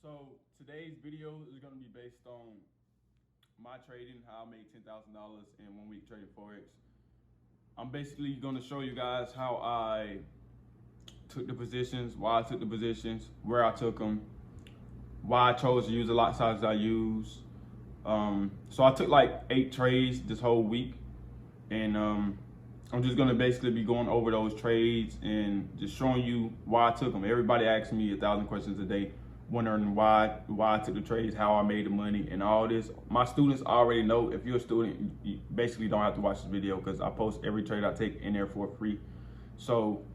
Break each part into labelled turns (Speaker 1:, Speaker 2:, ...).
Speaker 1: So today's video is going to be based on my trading, how I made $10,000 in 1 week trading forex. I'm basically going to show you guys how I took the positions, why I took the positions, where I took them, why I chose to use the lot sizes I use. So I took like 8 trades this whole week, and I'm just gonna basically be going over those trades and just showing you why I took them. Everybody asks me 1,000 questions a day, wondering why I took the trades, how I made the money, and all this. My students already know. If you're a student, you basically don't have to watch this video because I post every trade I take in there for free. So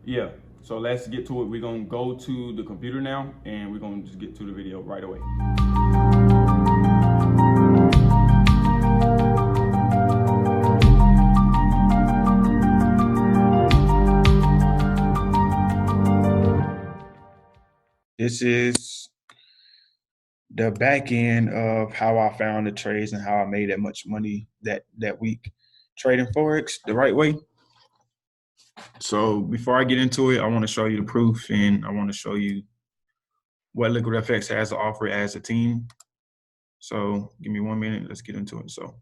Speaker 1: yeah, so let's get to it. We're gonna go to the computer now, and we're gonna just get to the video right away. This is the back end of how I found the trades and how I made that much money that week trading forex the right way. So before I get into it, I want to show you the proof, and I want to show you what Liquid FX has to offer as a team. So give me 1 minute. Let's get into it. So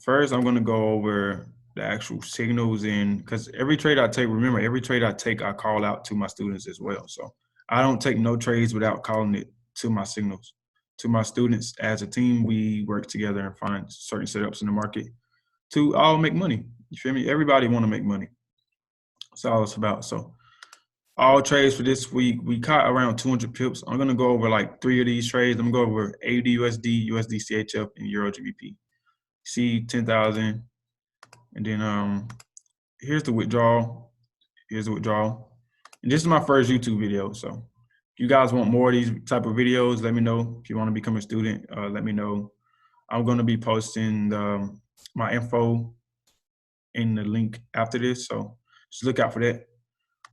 Speaker 1: first, I'm going to go over the actual signals, and because every trade I take, remember, every trade I take, I call out to my students as well. So I don't take no trades without calling it to my signals, to my students. As a team, we work together and find certain setups in the market to all make money. You feel me? Everybody want to make money. That's all it's about. So all trades for this week, we caught around 200 pips. I'm going to go over like 3 of these trades. I'm going to go over AUD, USD, CHF, and Euro GBP. See 10,000. And then here's the withdrawal. Here's the withdrawal. And this is my first YouTube video. So if you guys want more of these type of videos, let me know. If you want to become a student, let me know. I'm going to be posting my info in the link after this. So just look out for that.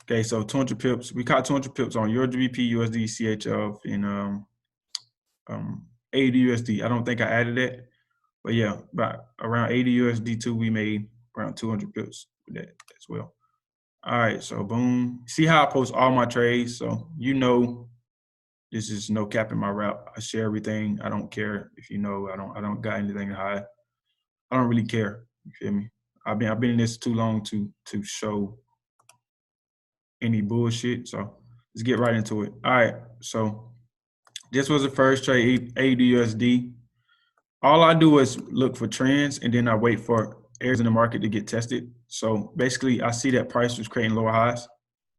Speaker 1: Okay, so 200 pips. We caught 200 pips on Euro GBP, USD, CHF, and AUD USD. I don't think I added that. But yeah, about around 80 USD too, we made around 200 pips with that as well. All right, so boom. See how I post all my trades? So you know, this is no cap in my route. I share everything. I don't care if you know. I don't got anything to hide. I don't really care. You feel me? I've been in this too long to show any bullshit. So let's get right into it. All right, so this was the first trade, AUD USD. All I do is look for trends, and then I wait for areas in the market to get tested. So basically, I see that price was creating lower highs.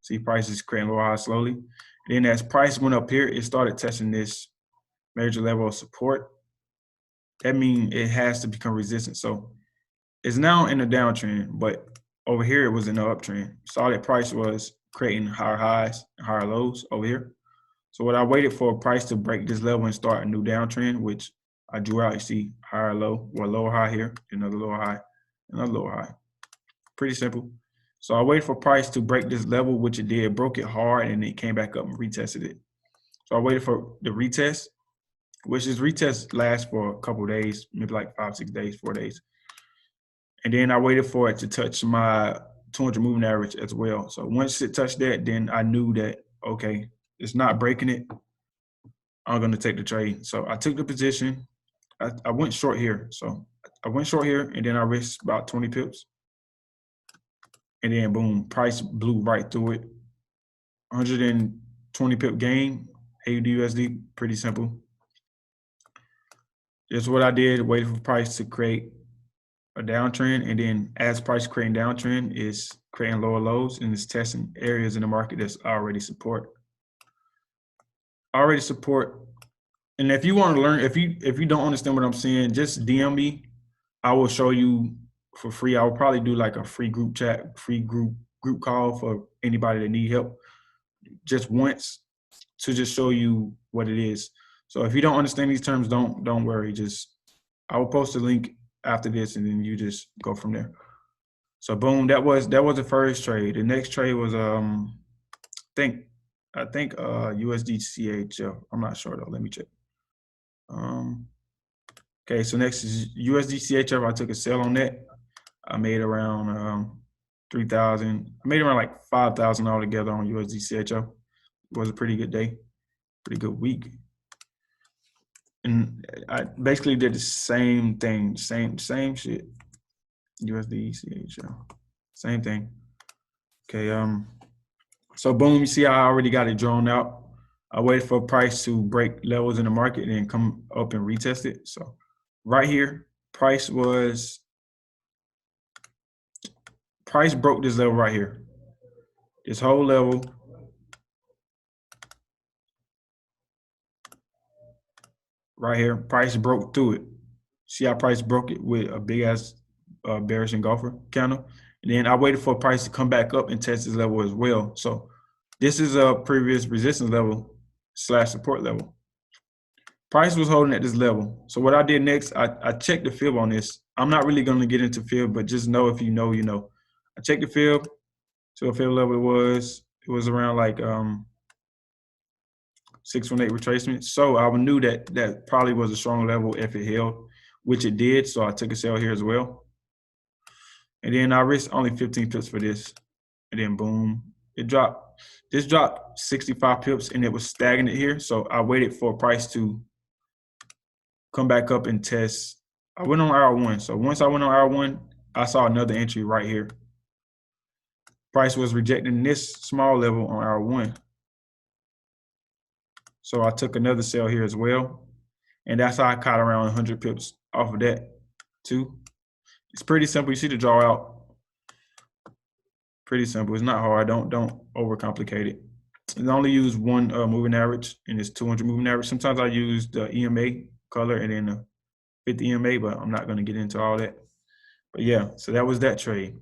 Speaker 1: See prices creating lower highs slowly. And then as price went up here, it started testing this major level of support. That means it has to become resistant. So it's now in a downtrend, but over here it was in an uptrend. Saw that price was creating higher highs and higher lows over here. So what I waited for a price to break this level and start a new downtrend, which I drew out. You see higher low, or lower high here, another lower high, another lower high. Pretty simple. So I waited for price to break this level, which it did. Broke it hard, and it came back up and retested it. So I waited for the retest, which is retest lasts for a couple of days, maybe like 5, 6 days, 4 days. And then I waited for it to touch my 200 moving average as well. So once it touched that, then I knew that, okay, it's not breaking it. I'm going to take the trade. So I took the position. I went short here. So I went short here, and then I risked about 20 pips. And then boom, price blew right through it. 120 pip gain, AUD USD, pretty simple. That's what I did, waited for price to create a downtrend, and then as price creating downtrend is creating lower lows, and it's testing areas in the market that's already support. And if you want to learn, if you don't understand what I'm saying, just DM me. I will show you for free. I will probably do like a free group chat, free group call for anybody that need help just once to just show you what it is. So if you don't understand these terms, don't worry. Just I will post a link after this, and then you just go from there. So boom, that was the first trade. The next trade was I think USD CHF. I'm not sure though. Let me check. Okay, so next is USD CHF. I took a sell on that. I made around 3,000. I made around like 5,000 altogether on USD CHF. was a pretty good day, pretty good week. And I basically did the same thing, same shit. USD, CHL, same thing. Okay, so boom, you see how I already got it drawn out. I waited for a price to break levels in the market and then come up and retest it. So right here, price broke this level right here. This whole level. Right here, price broke through it. See how price broke it with a big ass bearish engulfer candle. And then I waited for price to come back up and test this level as well. So this is a previous resistance level / support level. Price was holding at this level. So what I did next, I checked the fib on this. I'm not really going to get into fib, but just know if you know, you know. I checked the fib. So the fib level it was around like 618 retracement. So I knew that probably was a strong level if it held, which it did. So I took a sell here as well. And then I risked only 15 pips for this. And then boom, it dropped. This dropped 65 pips and it was stagnant here. So I waited for a price to come back up and test. I went on R1. So once I went on R1, I saw another entry right here. Price was rejecting this small level on R1. So I took another sell here as well. And that's how I caught around 100 pips off of that too. It's pretty simple. You see the draw out. Pretty simple. It's not hard. Don't overcomplicate it. I only use one moving average, and it's 200 moving average. Sometimes I use the EMA color and then the 50 EMA, but I'm not going to get into all that. But yeah, so that was that trade.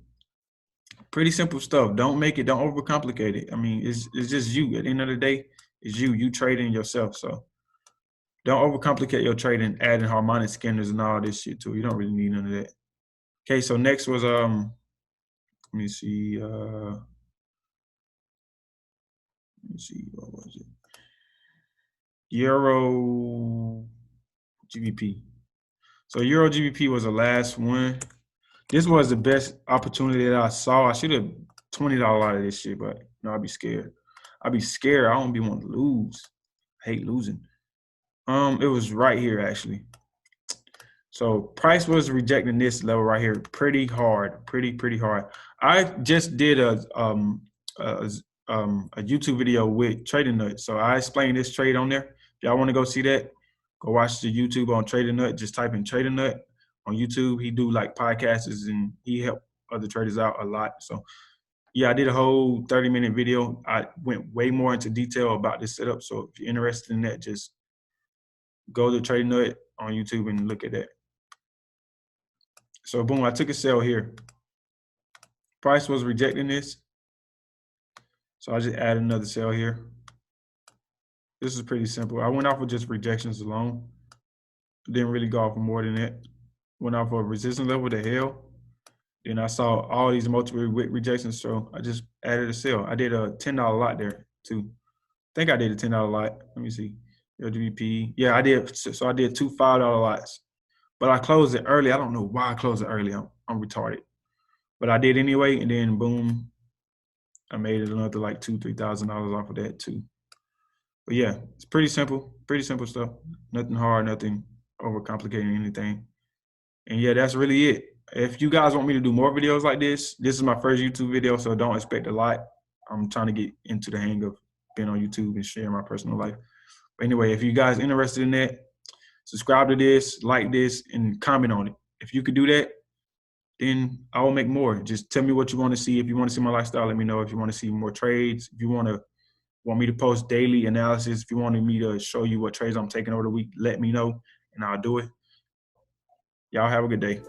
Speaker 1: Pretty simple stuff. Don't overcomplicate it. I mean, it's just you. At the end of the day, it's you trading yourself. So don't overcomplicate your trading, adding harmonic scanners and all this shit too. You don't really need none of that. Okay, so next was let me see, what was it? Euro GBP. So Euro GBP was the last one. This was the best opportunity that I saw. I should have $20 out of this shit, but I'd be scared. I don't be wanting to lose. I hate losing. It was right here actually. So price was rejecting this level right here pretty hard, pretty hard. I just did a YouTube video with Trading Nut, so I explained this trade on there. If y'all want to go see that, go watch the YouTube on Trading Nut. Just type in Trading Nut on YouTube. He do like podcasts and he help other traders out a lot. So yeah, I did a whole 30-minute video. I went way more into detail about this setup. So if you're interested in that, just go to Trading Nut on YouTube and look at that. So boom, I took a sell here. Price was rejecting this. So I just add another sell here. This is pretty simple. I went off with just rejections alone. Didn't really go off for more than that. Went off of a resistance level to hell. Then I saw all these multiple rejections, so I just added a sell. I did a $10 lot there too. I think I did a $10 lot. Let me see. LGBP. Yeah, I did. So I did two $5 lots. But I closed it early. I don't know why I closed it early. I'm retarded. But I did anyway, and then boom, I made it another like $2,000-$3,000 off of that too. But yeah, it's pretty simple stuff. Nothing hard, nothing overcomplicating anything. And yeah, that's really it. If you guys want me to do more videos like this is my first YouTube video, so don't expect a lot. I'm trying to get into the hang of being on YouTube and sharing my personal life. But anyway, if you guys interested in that, subscribe to this, like this, and comment on it. If you could do that, then I will make more. Just tell me what you want to see. If you want to see my lifestyle, let me know. If you want to see more trades, if you want me to post daily analysis, if you wanted me to show you what trades I'm taking over the week, let me know, and I'll do it. Y'all have a good day.